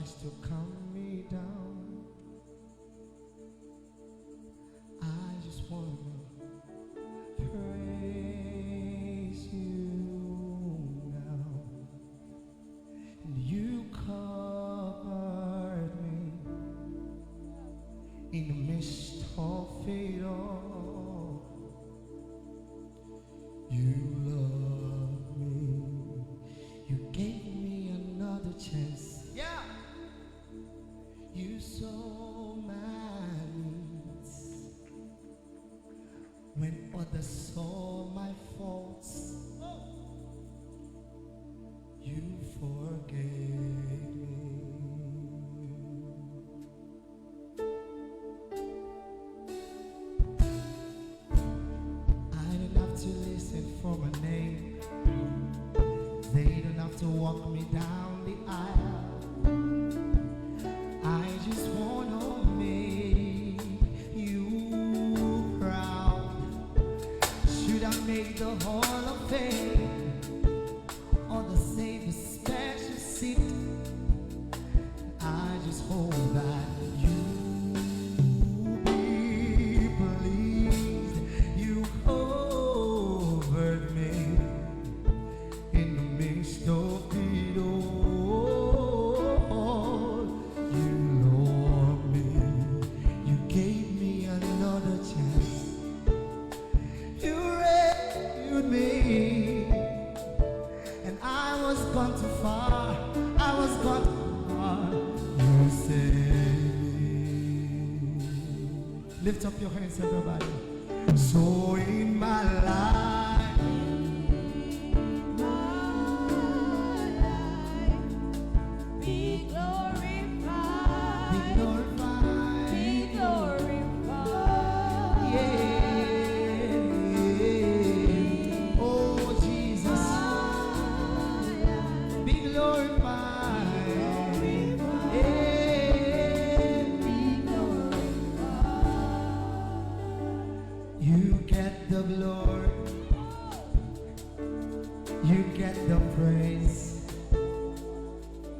tries to calm me down, I just wanna praise you now. And you covered me in the midst of it all. You love me. You gave me another chance. Yeah. You saw my needs when others saw my faults. You forgave me. I didn't have to listen for my name. They don't have to walk me down the aisle. I just wanna make you proud. Should I make the Hall of Fame or the save a special seat? I just hope that you be pleased. You covered me in the midst of it all. You loved me. You gave me another chance. You rescued me. And I was gone too far. I was gone too far. You saved me. Lift up your hands, everybody. So in my life, be glorified, be glorified. be glorified. Yeah. Oh Jesus, be glorified. Yeah. You get the glory. You get the praise.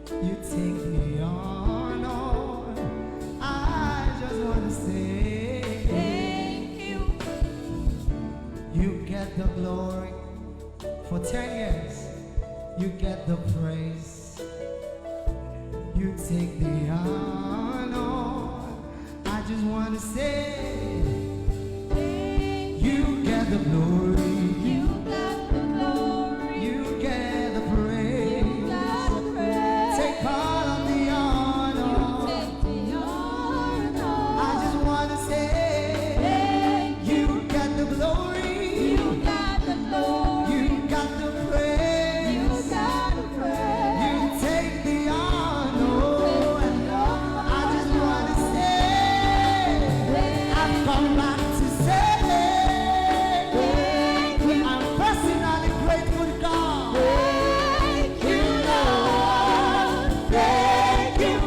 You take the honor. I just want to say Thank you. you get the glory. For 10 years you get the praise. You take the honor. I just want to say you get the glory. You got the glory. You get the praise. You got the praise. Take all of the honor. Take the honor. I just want to say Thank you got the glory. you. Got the glory. You got the praise. You got the praise. You take the honor. I just want to say I've come back to say I'm personally grateful to God. Thank you, Lord. Thank you.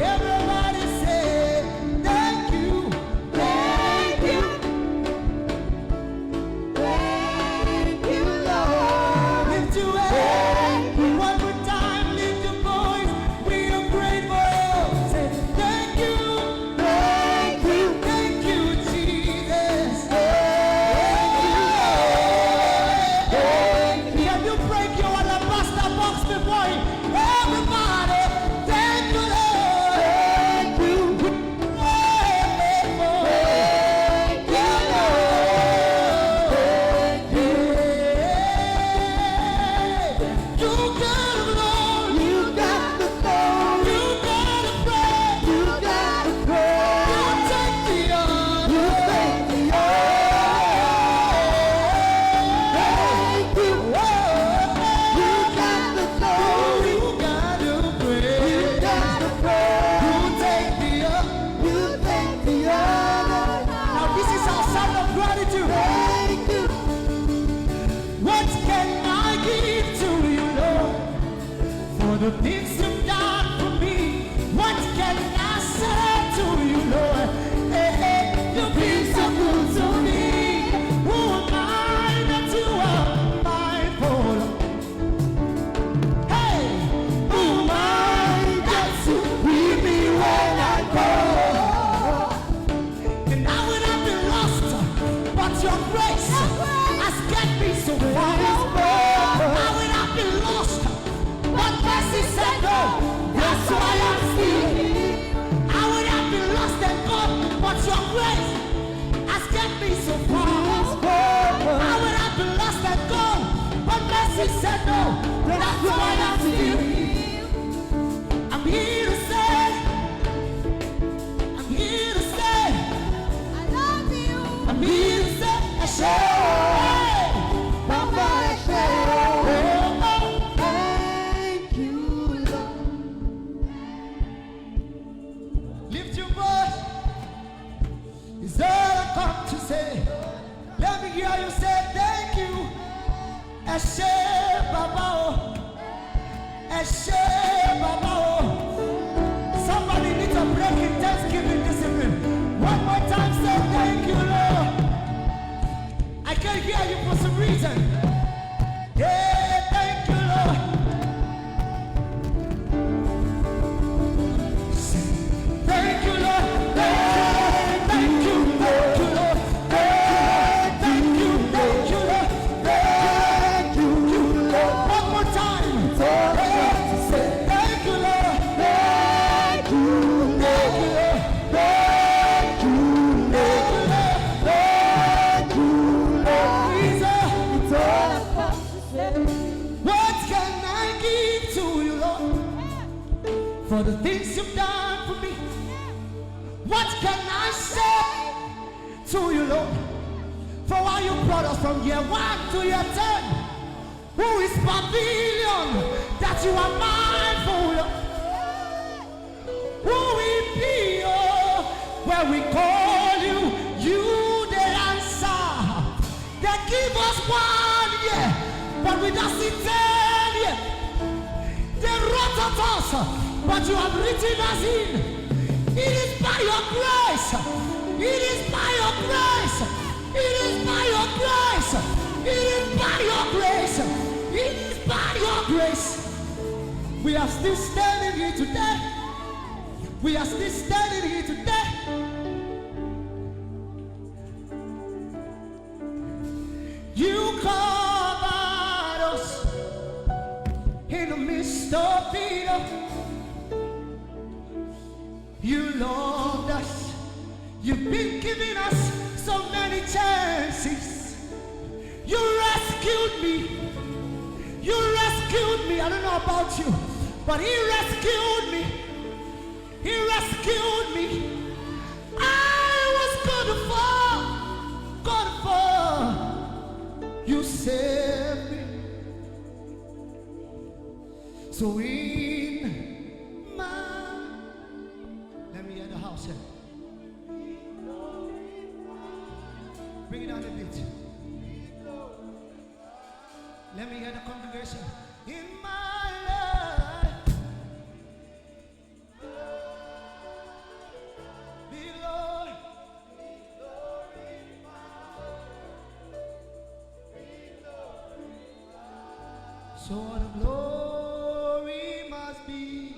Everybody say thank you. Thank you. Thank you, Lord. Lift your hands one more time. Lift your voice. We are grateful. Say thank you. Thank you. Thank you, Jesus. Can you break your alabaster box before him? Everybody, thank you, Lord. Thank you. Grateful. Thank you, You got the Lord. You got the glory. You got the praise. You got the You praise. take the honor. You take the Thank you. You got the glory. You got the praise. You got the praise. You take the honor. You take the honor. Now this is our sound of gratitude. Thank you. What can I give to you, Lord, for the things you've done for me? What can I say to you, Lord? Hey, hey, you've been so good to me. Who am I that you are mindful? Hey, who am he said no. That's why I'm still here. I'm here to say, I'm here to say, I love you. I'm here to say, I say, Papa, I say, oh, oh. thank you, Lord. Lift your voice. Is all I come to say. Let me hear you say thank you. Eshe Baba oh. Eshe Baba oh. Somebody needs a break in Thanksgiving discipline. One more time say thank you, Lord. I can't hear you for some reason. Yeah, thank you, Lord. Thank you, Lord. Thank you, Lord. Thank you, Lord. Thank you, Lord. One more time. All I got to say, Thank you, Lord. thank you, Thank Lord. you, Lord. Thank you, Lord. Thank you, Lord. Jesus, It's all I got to say. what can I give to you, Lord, for the things you've done for me? What can I say to you, Lord, for why you brought us from year 1 to year 10? Who is pavilion that you are mindful of? Who will be where we call you? You the answer. They give us 1 year, but we don't see 10 years. They wrote at us, but you have written us in. It is by your grace. It is by your grace. It is by your grace. It is by your grace. It is by your grace. We are still standing here today. We are still standing here today. You covered us in the midst of it. You loved us. You've been giving us so many chances. You rescued me. You rescued me. I don't know about you, but he rescued me. He rescued me. I was gonna fall, gonna fall. You saved me. So in my, let me hear the house here. Bring it down a bit. Let me hear the congregation. In my life, be Lord. So the glory must be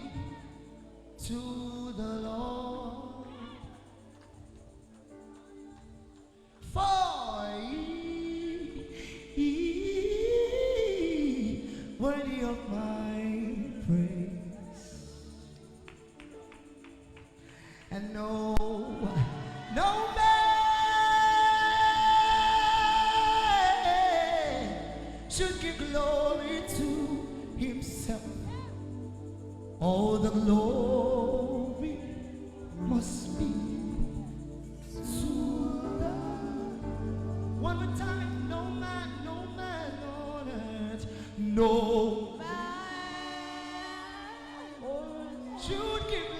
to the Lord. For he worthy of my praise. And no man should give glory to himself. All the glory must be to the. One more time, no man on earth, no man should give